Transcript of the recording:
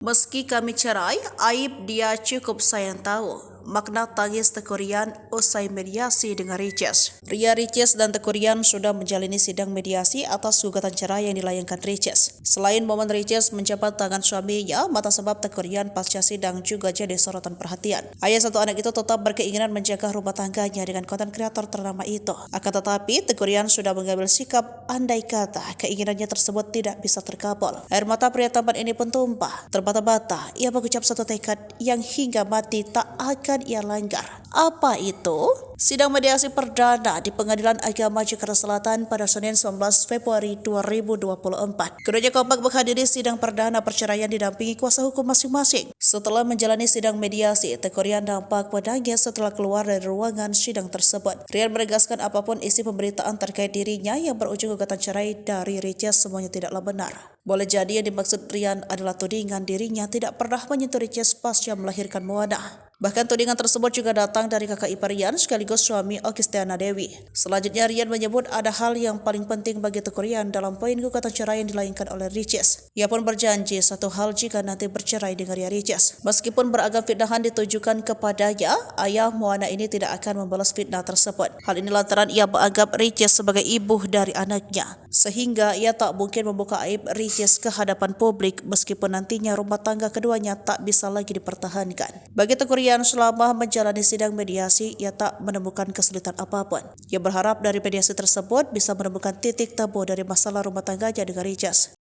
Meski kami cerai, aib dia cukup sayang tahu. Makna tangis Teuku Ryan usai mediasi dengan Riches. Ria Riches dan Teuku Ryan sudah menjalani sidang mediasi atas gugatan cerai yang dilayangkan Riches. Selain momen Riches menjabat tangan suaminya, mata sebab Teuku Ryan pasca sidang juga jadi sorotan perhatian. Ayah satu anak itu tetap berkeinginan menjaga rumah tangganya dengan konten kreator ternama itu. Akan tetapi, Teuku Ryan sudah mengambil sikap andai kata keinginannya tersebut tidak bisa terkabul. Air mata pria tampan ini pun tumpah. Terbata-bata, ia mengucap satu tekad yang hingga mati tak akan ia langgar. Apa itu? Sidang mediasi perdana di Pengadilan Agama Jakarta Selatan pada Senin 19 Februari 2024. Keduanya kompak menghadiri sidang perdana perceraian didampingi kuasa hukum masing-masing. Setelah menjalani sidang mediasi, Teuku Ryan nampak menangis setelah keluar dari ruangan sidang tersebut. Ryan menegaskan apapun isi pemberitaan terkait dirinya yang berujung gugatan cerai dari Riches semuanya tidaklah benar. Boleh jadi yang dimaksud Ryan adalah tudingan dirinya tidak pernah menyentuh Riches pasca melahirkan Moana. Bahkan tudingan tersebut juga datang dari kakak ipar Ryan sekaligus suami Okky Setiana Dewi. Selanjutnya Ryan menyebut ada hal yang paling penting bagi Teuku Ryan dalam poin gugatan cerai yang dilayangkan oleh Riches. Ia pun berjanji satu hal jika nanti bercerai dengan Ria Riches. Meskipun beragam fitnahan ditujukan kepadanya, ayah Moana ini tidak akan membalas fitnah tersebut. Hal ini lantaran ia menganggap Riches sebagai ibu dari anaknya. Sehingga ia tak mungkin membuka aib Riches ke hadapan publik meskipun nantinya rumah tangga keduanya tak bisa lagi dipertahankan. Bagi Teuku Ryan, selama menjalani sidang mediasi, ia tak menemukan kesulitan apapun. Ia berharap dari mediasi tersebut bisa menemukan titik temu dari masalah rumah tangganya dengan Riches.